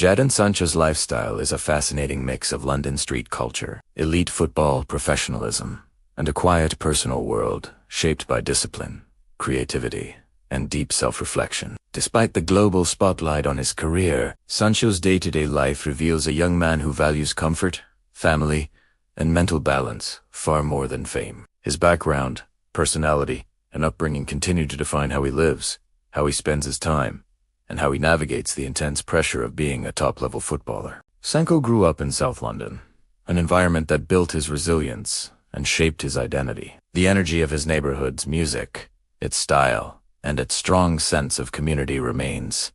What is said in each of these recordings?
Jadon Sancho's lifestyle is a fascinating mix of London street culture, elite football professionalism, and a quiet personal world shaped by discipline, creativity, and deep self-reflection. Despite the global spotlight on his career, Sancho's day-to-day life reveals a young man who values comfort, family, and mental balance far more than fame. His background, personality, and upbringing continue to define how he lives, how he spends his time, and how he navigates the intense pressure of being a top-level footballer. Sancho grew up in South London, an environment that built his resilience and shaped his identity. The energy of his neighborhood's music, its style, and its strong sense of community remains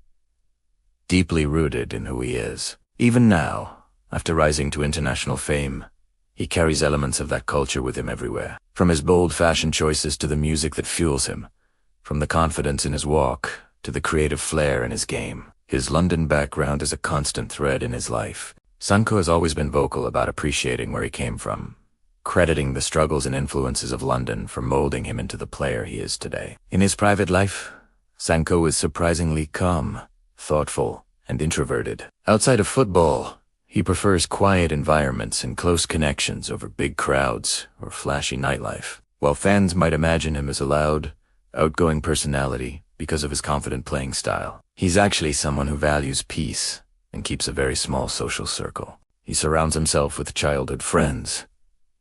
deeply rooted in who he is. Even now, after rising to international fame, he carries elements of that culture with him everywhere. From his bold fashion choices to the music that fuels him, from the confidence in his walk to the creative flair in his game, his London background is a constant thread in his life. Sancho has always been vocal about appreciating where he came from, crediting the struggles and influences of London for molding him into the player he is today. In his private life, Sancho is surprisingly calm, thoughtful, and introverted. Outside of football, he prefers quiet environments and close connections over big crowds or flashy nightlife. While fans might imagine him as a loud, outgoing personality because of his confident playing style, he's actually someone who values peace and keeps a very small social circle. He surrounds himself with childhood friends,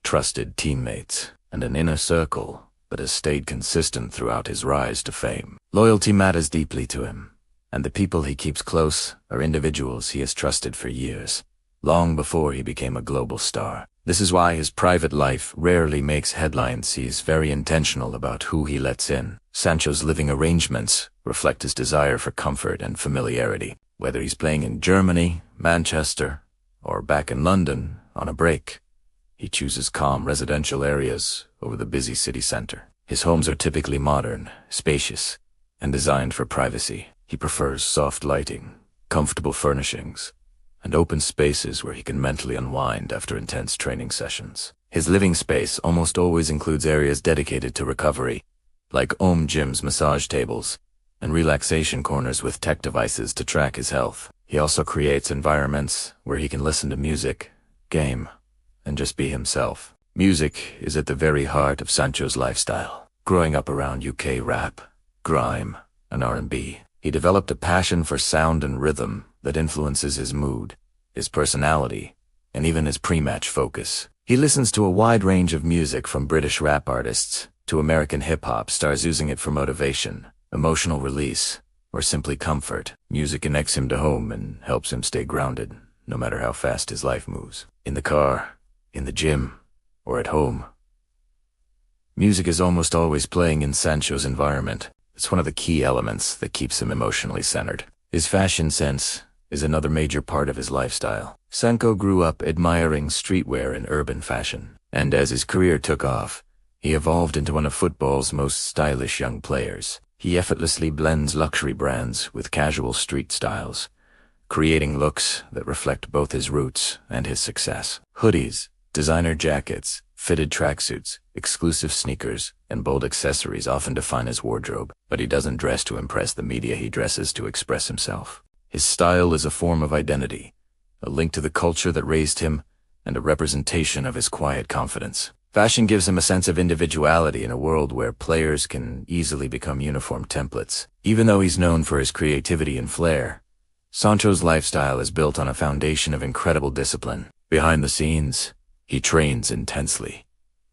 trusted teammates, and an inner circle that has stayed consistent throughout his rise to fame. Loyalty matters deeply to him, and the people he keeps close are individuals he has trusted for years, long before he became a global star. This is why his private life rarely makes headlines. He's very intentional about who he lets in. Sancho's living arrangements reflect his desire for comfort and familiarity. Whether he's playing in Germany, Manchester, or back in London on a break, he chooses calm residential areas over the busy city center. His homes are typically modern, spacious, and designed for privacy. He prefers soft lighting, comfortable furnishings, and open spaces where he can mentally unwind after intense training sessions. His living space almost always includes areas dedicated to recovery, like home gyms, massage tables, and relaxation corners with tech devices to track his health. He also creates environments where he can listen to music, game, and just be himself. Music is at the very heart of Sancho's lifestyle. Growing up around UK rap, grime, and R&B, he developed a passion for sound and rhythm that influences his mood, his personality, and even his pre-match focus. He listens to a wide range of music, from British rap artists to American hip-hop stars, using it for motivation, emotional release, or simply comfort. Music connects him to home and helps him stay grounded, no matter how fast his life moves. In the car, in the gym, or at home, music is almost always playing in Sancho's environment. It's one of the key elements that keeps him emotionally centered. His fashion sense is another major part of his lifestyle. Sancho grew up admiring streetwear and urban fashion, and as his career took off, he evolved into one of football's most stylish young players. He effortlessly blends luxury brands with casual street styles, creating looks that reflect both his roots and his success. Hoodies, designer jackets, fitted tracksuits, exclusive sneakers, and bold accessories often define his wardrobe, but he doesn't dress to impress the media. He dresses to express himself. His style is a form of identity, a link to the culture that raised him, and a representation of his quiet confidence. Fashion gives him a sense of individuality in a world where players can easily become uniform templates. Even though he's known for his creativity and flair, Sancho's lifestyle is built on a foundation of incredible discipline. Behind the scenes, he trains intensely,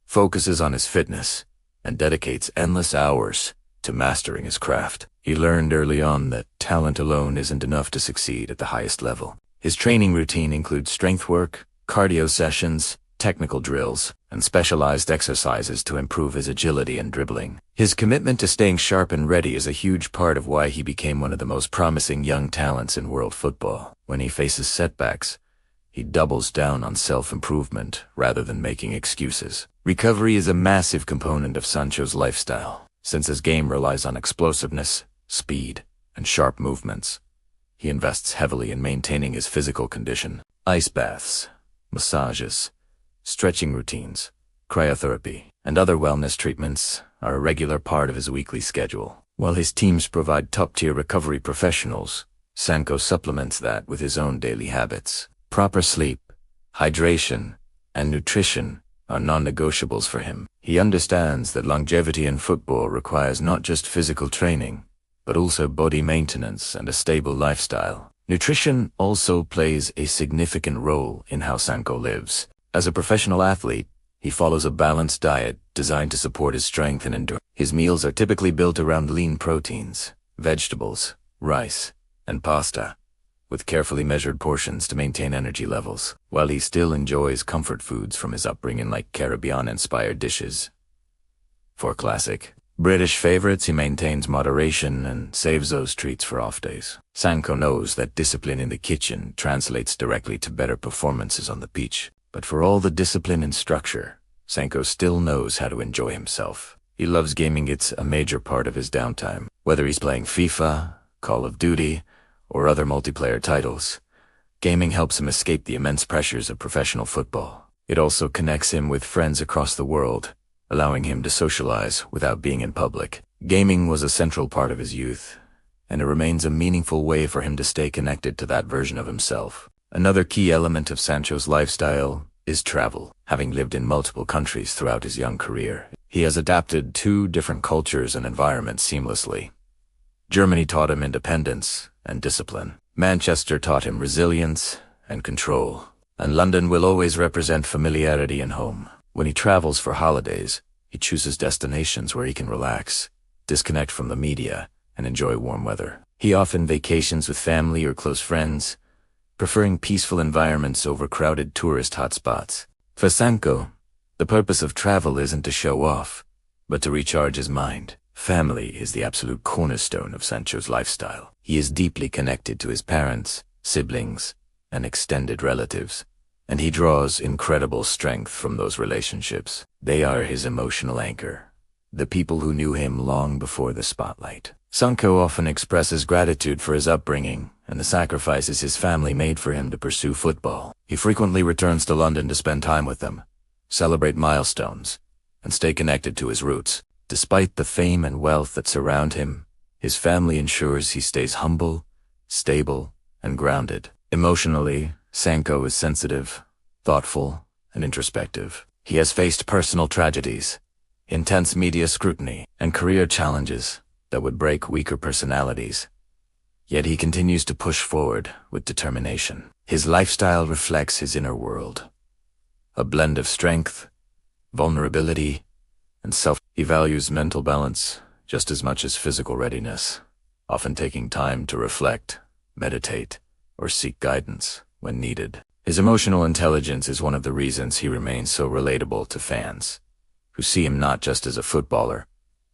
focuses on his fitness, and dedicates endless hours to mastering his craft. He learned early on that talent alone isn't enough to succeed at the highest level. His training routine includes strength work, cardio sessions, technical drills, and specialized exercises to improve his agility and dribbling. His commitment to staying sharp and ready is a huge part of why he became one of the most promising young talents in world football. When he faces setbacks, he doubles down on self-improvement rather than making excuses. Recovery is a massive component of Sancho's lifestyle. Since his game relies on explosiveness, speed, and sharp movements, he invests heavily in maintaining his physical condition. Ice baths, massages, stretching routines, cryotherapy, and other wellness treatments are a regular part of his weekly schedule. While his teams provide top-tier recovery professionals, Sancho supplements that with his own daily habits. Proper sleep, hydration, and nutrition are non-negotiables for him. He understands that longevity in football requires not just physical training, but also body maintenance and a stable lifestyle. Nutrition also plays a significant role in how Sancho lives. As a professional athlete, he follows a balanced diet designed to support his strength and endurance. His meals are typically built around lean proteins, vegetables, rice, and pasta, with carefully measured portions to maintain energy levels, while he still enjoys comfort foods from his upbringing like Caribbean-inspired dishes. For classic British favorites, he maintains moderation and saves those treats for off days. Sancho knows that discipline in the kitchen translates directly to better performances on the pitch. But for all the discipline and structure, Sancho still knows how to enjoy himself. He loves gaming. It's a major part of his downtime. Whether he's playing FIFA, Call of Duty, or other multiplayer titles, gaming helps him escape the immense pressures of professional football. It also connects him with friends across the world, allowing him to socialize without being in public. Gaming was a central part of his youth, and it remains a meaningful way for him to stay connected to that version of himself. Another key element of Sancho's lifestyle is travel. Having lived in multiple countries throughout his young career, he has adapted to different cultures and environments seamlessly. Germany taught him independence and discipline. Manchester taught him resilience and control. And London will always represent familiarity and home. When he travels for holidays, he chooses destinations where he can relax, disconnect from the media, and enjoy warm weather. He often vacations with family or close friends, preferring peaceful environments over crowded tourist hotspots. For Sancho, the purpose of travel isn't to show off, but to recharge his mind. Family is the absolute cornerstone of Sancho's lifestyle. He is deeply connected to his parents, siblings, and extended relatives, and he draws incredible strength from those relationships. They are his emotional anchor, the people who knew him long before the spotlight. Sancho often expresses gratitude for his upbringing and the sacrifices his family made for him to pursue football. He frequently returns to London to spend time with them, celebrate milestones, and stay connected to his roots. Despite the fame and wealth that surround him, his family ensures he stays humble, stable, and grounded. Emotionally, Sancho is sensitive, thoughtful, and introspective. He has faced personal tragedies, intense media scrutiny, and career challenges that would break weaker personalities. Yet he continues to push forward with determination. His lifestyle reflects his inner world, a blend of strength, vulnerability, and self. He values mental balance just as much as physical readiness, often taking time to reflect, meditate, or seek guidance when needed. His emotional intelligence is one of the reasons he remains so relatable to fans, who see him not just as a footballer,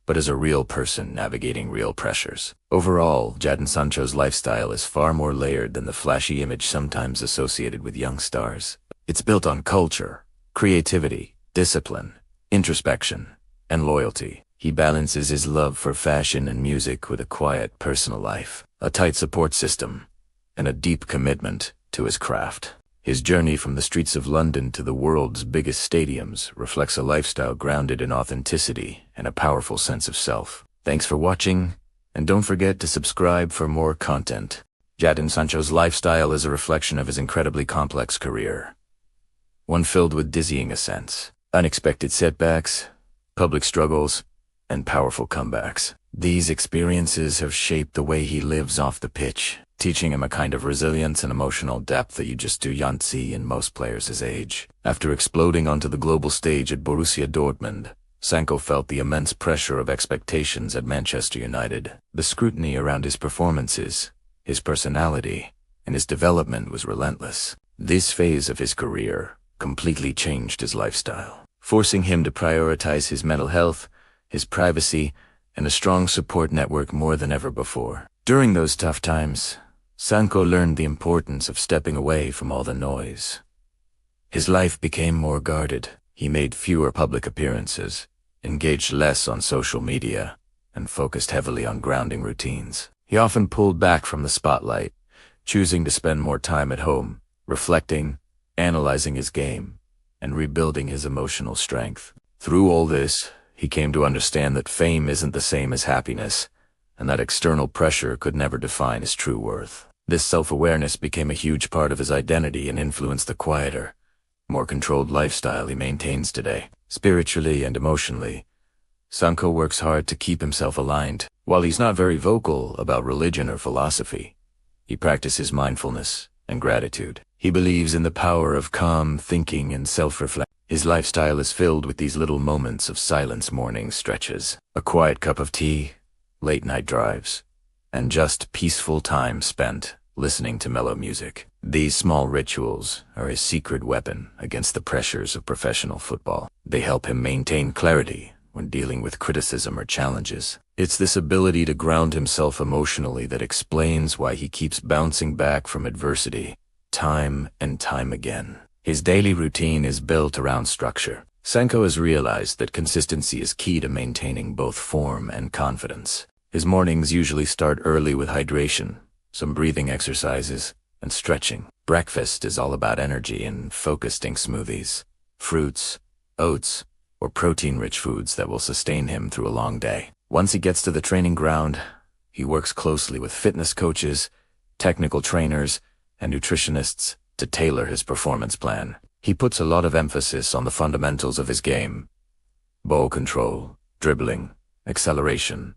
but as a real person navigating real pressures. Overall, Jadon Sancho's lifestyle is far more layered than the flashy image sometimes associated with young stars. It's built on culture, creativity, discipline, introspection, and loyalty. He balances his love for fashion and music with a quiet personal life, a tight support system, and a deep commitment to his craft. His journey from the streets of London to the world's biggest stadiums reflects a lifestyle grounded in authenticity and a powerful sense of self. Thanks for watching, and don't forget to subscribe for more content. Jadon Sancho's lifestyle is a reflection of his incredibly complex career, one filled with dizzying ascents, unexpected setbacks, public struggles, and powerful comebacks. These experiences have shaped the way he lives off the pitch, teaching him a kind of resilience and emotional depth that you just do not see in most players his age. After exploding onto the global stage at Borussia Dortmund, Sancho felt the immense pressure of expectations at Manchester United. The scrutiny around his performances, his personality, and his development was relentless. This phase of his career completely changed his lifestyle, forcing him to prioritize his mental health, his privacy, and a strong support network more than ever before. During those tough times, Sancho learned the importance of stepping away from all the noise. His life became more guarded. He made fewer public appearances, engaged less on social media, and focused heavily on grounding routines. He often pulled back from the spotlight, choosing to spend more time at home, reflecting, analyzing his game, and rebuilding his emotional strength. Through all this, he came to understand that fame isn't the same as happiness, and that external pressure could never define his true worth. This self-awareness became a huge part of his identity and influenced the quieter, more controlled lifestyle he maintains today. Spiritually and emotionally, Sancho works hard to keep himself aligned. While he's not very vocal about religion or philosophy, he practices mindfulness and gratitude. He believes in the power of calm thinking and self-reflection. His lifestyle is filled with these little moments of silence, morning stretches, a quiet cup of tea, late-night drives, and just peaceful time spent listening to mellow music. These small rituals are his secret weapon against the pressures of professional football. They help him maintain clarity when dealing with criticism or challenges. It's this ability to ground himself emotionally that explains why he keeps bouncing back from adversity time and time again. His daily routine is built around structure. Sancho has realized that consistency is key to maintaining both form and confidence. His mornings usually start early with hydration, some breathing exercises, and stretching. Breakfast is all about energy and focusing smoothies, fruits, oats, or protein-rich foods that will sustain him through a long day. Once he gets to the training ground, he works closely with fitness coaches, technical trainers, and nutritionists to tailor his performance plan. He puts a lot of emphasis on the fundamentals of his game: ball control, dribbling, acceleration,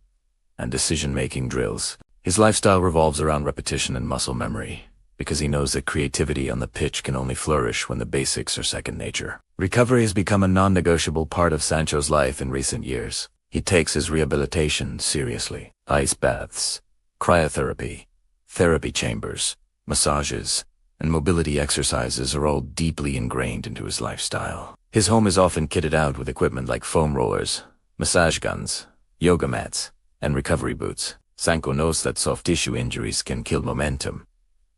and decision-making drills. His lifestyle revolves around repetition and muscle memory, because he knows that creativity on the pitch can only flourish when the basics are second nature. Recovery has become a non-negotiable part of Sancho's life in recent years. He takes his rehabilitation seriously. Ice baths, cryotherapy, therapy chambers, massages, and mobility exercises are all deeply ingrained into his lifestyle. His home is often kitted out with equipment like foam rollers, massage guns, yoga mats, and recovery boots. Sancho knows that soft tissue injuries can kill momentum,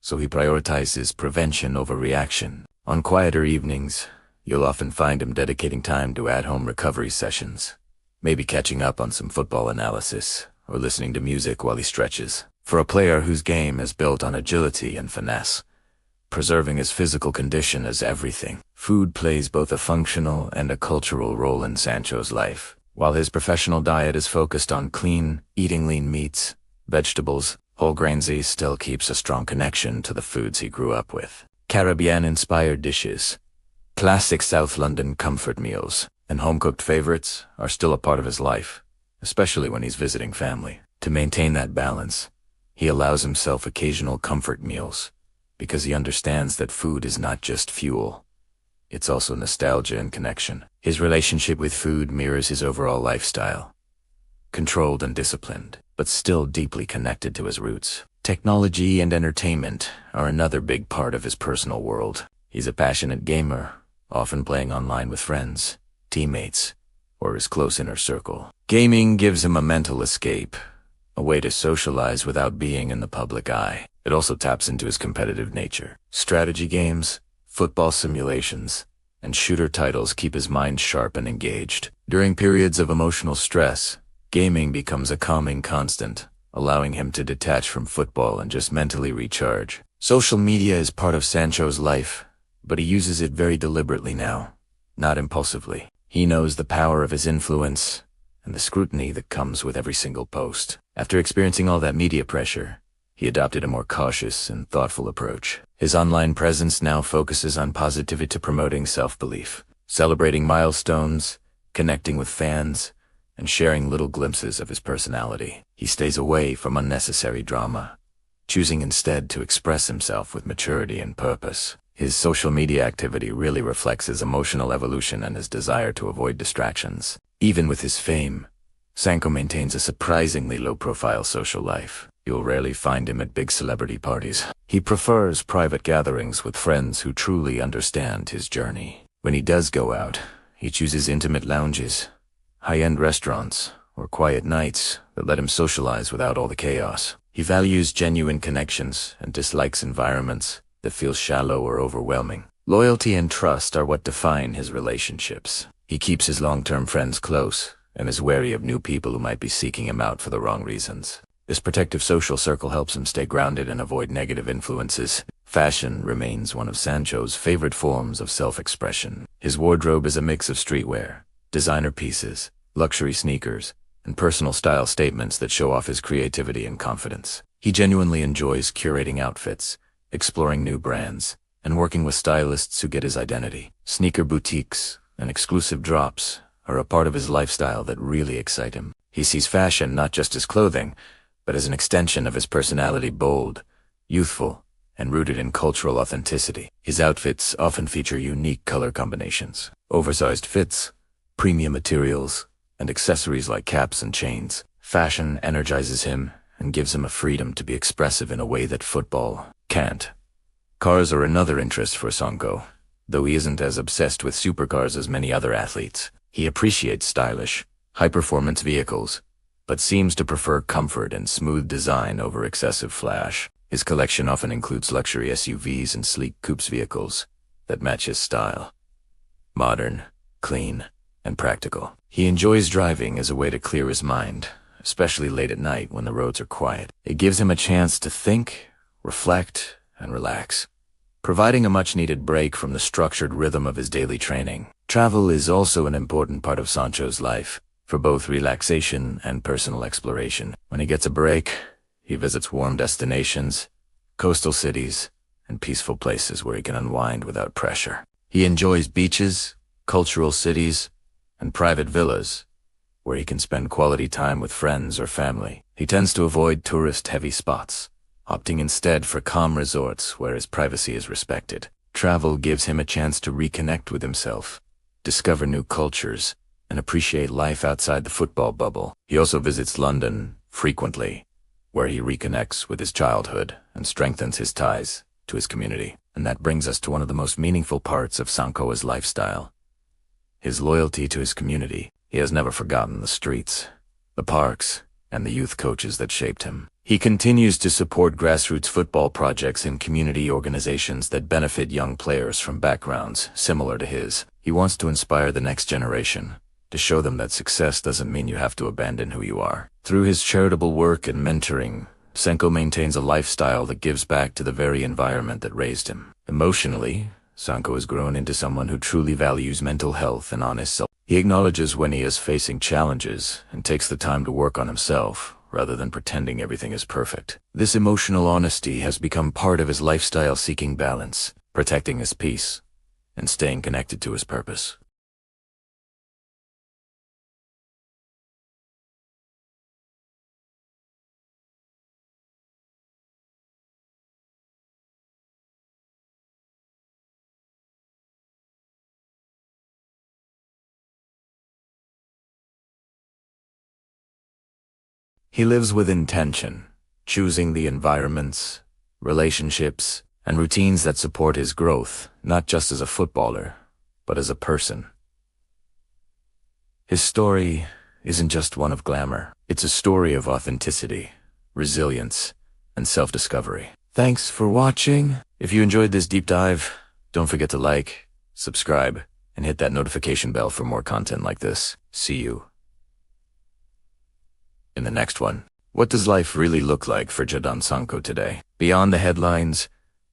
so he prioritizes prevention over reaction. On quieter evenings, you'll often find him dedicating time to at-home recovery sessions, maybe catching up on some football analysis or listening to music while he stretches. For a player whose game is built on agility and finesse, preserving his physical condition is everything. Food plays both a functional and a cultural role in Sancho's life. While his professional diet is focused on eating lean meats, vegetables, whole grains, he still keeps a strong connection to the foods he grew up with. Caribbean-inspired dishes, classic South London comfort meals, and home-cooked favorites are still a part of his life, especially when he's visiting family. To maintain that balance, he allows himself occasional comfort meals, because he understands that food is not just fuel. It's also nostalgia and connection. His relationship with food mirrors his overall lifestyle. Controlled and disciplined, but still deeply connected to his roots. Technology and entertainment are another big part of his personal world. He's a passionate gamer, often playing online with friends, teammates, or his close inner circle. Gaming gives him a mental escape, a way to socialize without being in the public eye. It also taps into his competitive nature. Strategy games, football simulations, and shooter titles keep his mind sharp and engaged. During periods of emotional stress, gaming becomes a calming constant, allowing him to detach from football and just mentally recharge. Social media is part of Sancho's life, but he uses it very deliberately now, not impulsively. He knows the power of his influence and the scrutiny that comes with every single post. After experiencing all that media pressure, he adopted a more cautious and thoughtful approach. His online presence now focuses on positivity, to promoting self-belief, celebrating milestones, connecting with fans, and sharing little glimpses of his personality. He stays away from unnecessary drama, choosing instead to express himself with maturity and purpose. His social media activity really reflects his emotional evolution and his desire to avoid distractions. Even with his fame, Sancho maintains a surprisingly low-profile social life. You'll rarely find him at big celebrity parties. He prefers private gatherings with friends who truly understand his journey. When he does go out, he chooses intimate lounges, high-end restaurants, or quiet nights that let him socialize without all the chaos. He values genuine connections and dislikes environments that feel shallow or overwhelming. Loyalty and trust are what define his relationships. He keeps his long-term friends close and is wary of new people who might be seeking him out for the wrong reasons. This protective social circle helps him stay grounded and avoid negative influences. Fashion remains one of Sancho's favorite forms of self-expression. His wardrobe is a mix of streetwear, designer pieces, luxury sneakers, and personal style statements that show off his creativity and confidence. He genuinely enjoys curating outfits, exploring new brands, and working with stylists who get his identity. Sneaker boutiques and exclusive drops are a part of his lifestyle that really excite him. He sees fashion not just as clothing, but as an extension of his personality, bold, youthful, and rooted in cultural authenticity. His outfits often feature unique color combinations, oversized fits, premium materials, and accessories like caps and chains. Fashion energizes him and gives him a freedom to be expressive in a way that football can't. Cars are another interest for Sancho, though he isn't as obsessed with supercars as many other athletes. He appreciates stylish, high-performance vehicles, but seems to prefer comfort and smooth design over excessive flash. His collection often includes luxury SUVs and sleek coupes vehicles that match his style. Modern, clean, and practical. He enjoys driving as a way to clear his mind, especially late at night when the roads are quiet. It gives him a chance to think, reflect, and relax, providing a much-needed break from the structured rhythm of his daily training. Travel is also an important part of Sancho's life, for both relaxation and personal exploration. When he gets a break, he visits warm destinations, coastal cities, and peaceful places where he can unwind without pressure. He enjoys beaches, cultural cities, and private villas, where he can spend quality time with friends or family. He tends to avoid tourist-heavy spots, opting instead for calm resorts where his privacy is respected. Travel gives him a chance to reconnect with himself, discover new cultures, and appreciate life outside the football bubble. He also visits London frequently, where he reconnects with his childhood and strengthens his ties to his community. And that brings us to one of the most meaningful parts of Sancho's lifestyle: his loyalty to his community. He has never forgotten the streets, the parks, and the youth coaches that shaped him. He continues to support grassroots football projects and community organizations that benefit young players from backgrounds similar to his. He wants to inspire the next generation, to show them that success doesn't mean you have to abandon who you are. Through his charitable work and mentoring, Sancho maintains a lifestyle that gives back to the very environment that raised him. Emotionally, Sancho has grown into someone who truly values mental health and honest self. He acknowledges when he is facing challenges and takes the time to work on himself, rather than pretending everything is perfect. This emotional honesty has become part of his lifestyle, seeking balance, protecting his peace, and staying connected to his purpose. He lives with intention, choosing the environments, relationships, and routines that support his growth, not just as a footballer, but as a person. His story isn't just one of glamour. It's a story of authenticity, resilience, and self-discovery. Thanks for watching. If you enjoyed this deep dive, don't forget to like, subscribe, and hit that notification bell for more content like this. See you in the next one. What does life really look like for Jadon Sancho today? Beyond the headlines,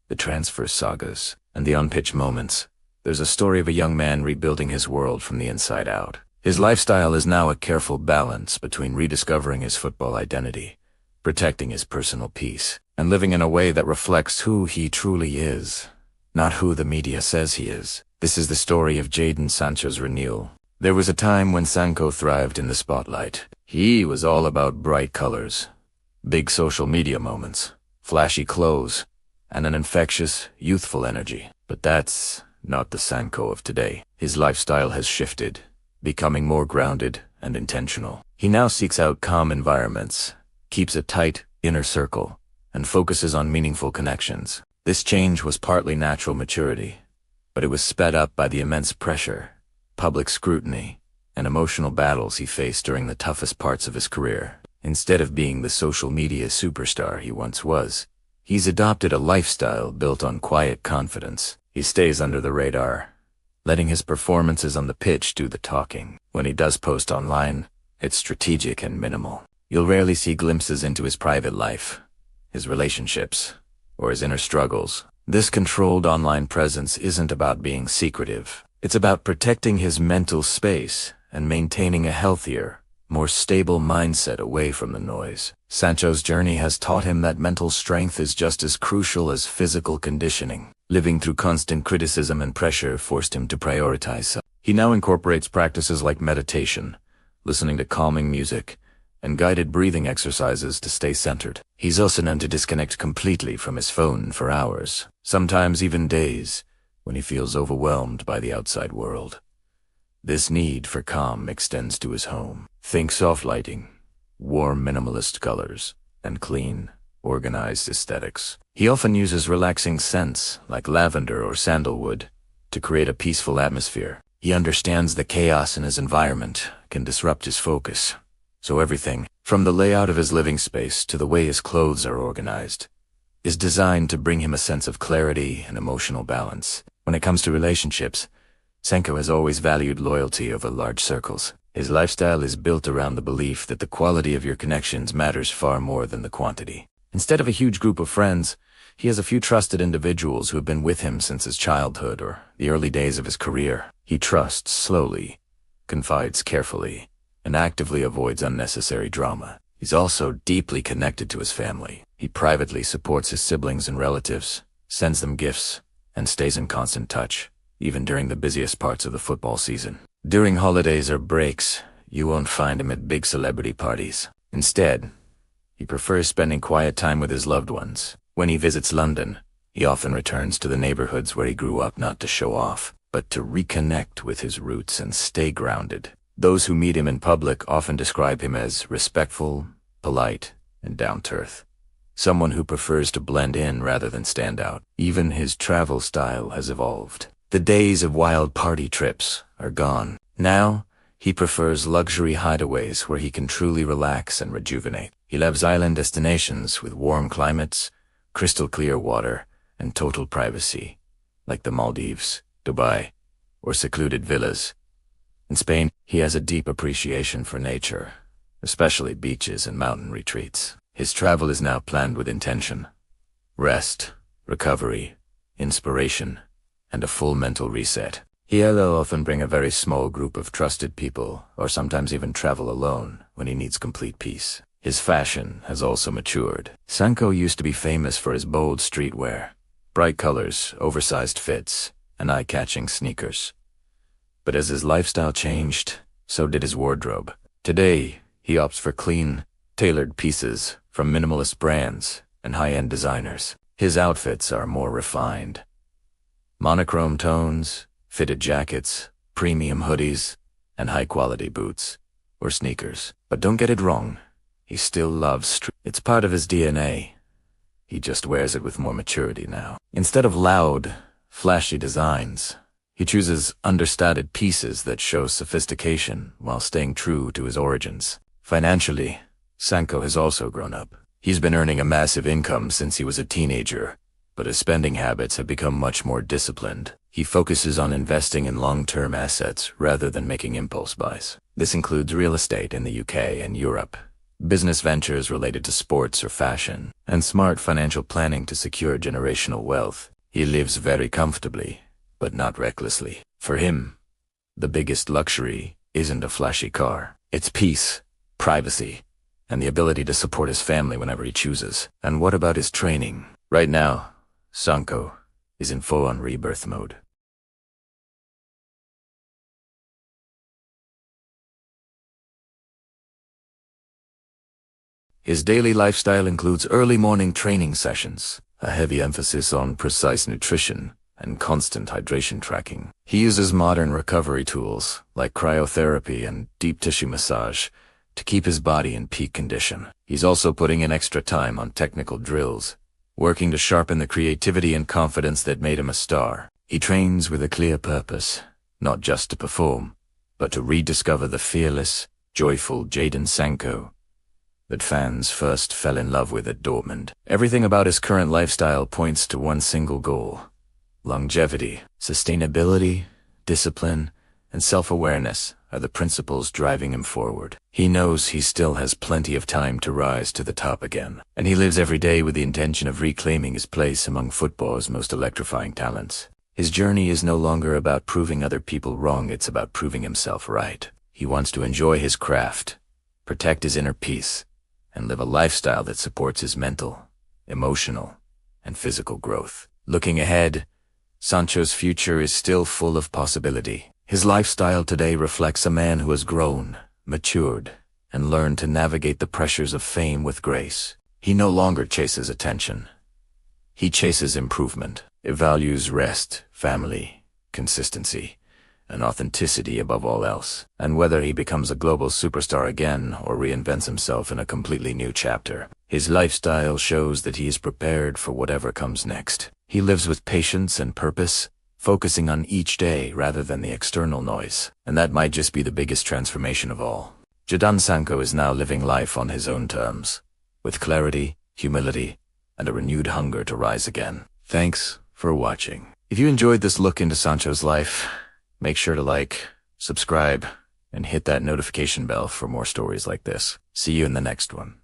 the transfer sagas, and the on-pitch moments, there's a story of a young man rebuilding his world from the inside out. His lifestyle is now a careful balance between rediscovering his football identity, protecting his personal peace, and living in a way that reflects who he truly is, not who the media says he is. This is the story of Jadon Sancho's renewal. There was a time when Sancho thrived in the spotlight. He was all about bright colors, big social media moments, flashy clothes, and an infectious, youthful energy. But that's not the Sancho of today. His lifestyle has shifted, becoming more grounded and intentional. He now seeks out calm environments, keeps a tight inner circle, and focuses on meaningful connections. This change was partly natural maturity, but it was sped up by the immense pressure, public scrutiny, and emotional battles he faced during the toughest parts of his career. Instead of being the social media superstar he once was, he's adopted a lifestyle built on quiet confidence. He stays under the radar, letting his performances on the pitch do the talking. When he does post online, it's strategic and minimal. You'll rarely see glimpses into his private life, his relationships, or his inner struggles. This controlled online presence isn't about being secretive. It's about protecting his mental space and maintaining a healthier, more stable mindset away from the noise. Sancho's journey has taught him that mental strength is just as crucial as physical conditioning. Living through constant criticism and pressure forced him to prioritize. He now incorporates practices like meditation, listening to calming music, and guided breathing exercises to stay centered. He's also known to disconnect completely from his phone for hours, sometimes even days, when he feels overwhelmed by the outside world. This need for calm extends to his home. Think soft lighting, warm minimalist colors, and clean, organized aesthetics. He often uses relaxing scents like lavender or sandalwood to create a peaceful atmosphere. He understands the chaos in his environment can disrupt his focus, so everything, from the layout of his living space to the way his clothes are organized, is designed to bring him a sense of clarity and emotional balance. When it comes to relationships, Sancho has always valued loyalty over large circles. His lifestyle is built around the belief that the quality of your connections matters far more than the quantity. Instead of a huge group of friends, he has a few trusted individuals who have been with him since his childhood or the early days of his career. He trusts slowly, confides carefully, and actively avoids unnecessary drama. He's also deeply connected to his family. He privately supports his siblings and relatives, sends them gifts, and stays in constant touch, even during the busiest parts of the football season. During holidays or breaks, you won't find him at big celebrity parties. Instead, he prefers spending quiet time with his loved ones. When he visits London, he often returns to the neighborhoods where he grew up not to show off, but to reconnect with his roots and stay grounded. Those who meet him in public often describe him as respectful, polite, and down-to-earth. Someone who prefers to blend in rather than stand out. Even his travel style has evolved. The days of wild party trips are gone. Now, he prefers luxury hideaways where he can truly relax and rejuvenate. He loves island destinations with warm climates, crystal clear water, and total privacy, like the Maldives, Dubai, or secluded villas. In Spain, he has a deep appreciation for nature, especially beaches and mountain retreats. His travel is now planned with intention. Rest, recovery, inspiration, and a full mental reset. He'll often bring a very small group of trusted people, or sometimes even travel alone when he needs complete peace. His fashion has also matured. Sancho used to be famous for his bold streetwear, bright colors, oversized fits, and eye-catching sneakers. But as his lifestyle changed, so did his wardrobe. Today, he opts for clean, tailored pieces from minimalist brands and high-end designers. His outfits are more refined. Monochrome tones, fitted jackets, premium hoodies, and high-quality boots or sneakers. But don't get it wrong, he still loves street. It's part of his DNA. He just wears it with more maturity now. Instead of loud, flashy designs, he chooses understated pieces that show sophistication while staying true to his origins. Financially, Sancho has also grown up. He's been earning a massive income since he was a teenager, but his spending habits have become much more disciplined. He focuses on investing in long-term assets rather than making impulse buys. This includes real estate in the UK and Europe, business ventures related to sports or fashion, and smart financial planning to secure generational wealth. He lives very comfortably, but not recklessly. For him, the biggest luxury isn't a flashy car. It's peace, privacy, and the ability to support his family whenever he chooses. And what about his training? Right now, Sancho is in full-on rebirth mode. His daily lifestyle includes early morning training sessions, a heavy emphasis on precise nutrition, and constant hydration tracking. He uses modern recovery tools like cryotherapy and deep tissue massage to keep his body in peak condition. He's also putting in extra time on technical drills, working to sharpen the creativity and confidence that made him a star. He trains with a clear purpose, not just to perform, but to rediscover the fearless, joyful Jadon Sancho that fans first fell in love with at Dortmund. Everything about his current lifestyle points to one single goal: longevity. Sustainability, discipline, and self-awareness are the principles driving him forward. He knows he still has plenty of time to rise to the top again, and he lives every day with the intention of reclaiming his place among football's most electrifying talents. His journey is no longer about proving other people wrong, it's about proving himself right. He wants to enjoy his craft, protect his inner peace, and live a lifestyle that supports his mental, emotional, and physical growth. Looking ahead, Sancho's future is still full of possibility. His lifestyle today reflects a man who has grown, matured, and learned to navigate the pressures of fame with grace. He no longer chases attention. He chases improvement. It values rest, family, consistency, and authenticity above all else. And whether he becomes a global superstar again or reinvents himself in a completely new chapter, his lifestyle shows that he is prepared for whatever comes next. He lives with patience and purpose, focusing on each day rather than the external noise. And that might just be the biggest transformation of all. Jadon Sancho is now living life on his own terms, with clarity, humility, and a renewed hunger to rise again. Thanks for watching. If you enjoyed this look into Sancho's life, make sure to like, subscribe, and hit that notification bell for more stories like this. See you in the next one.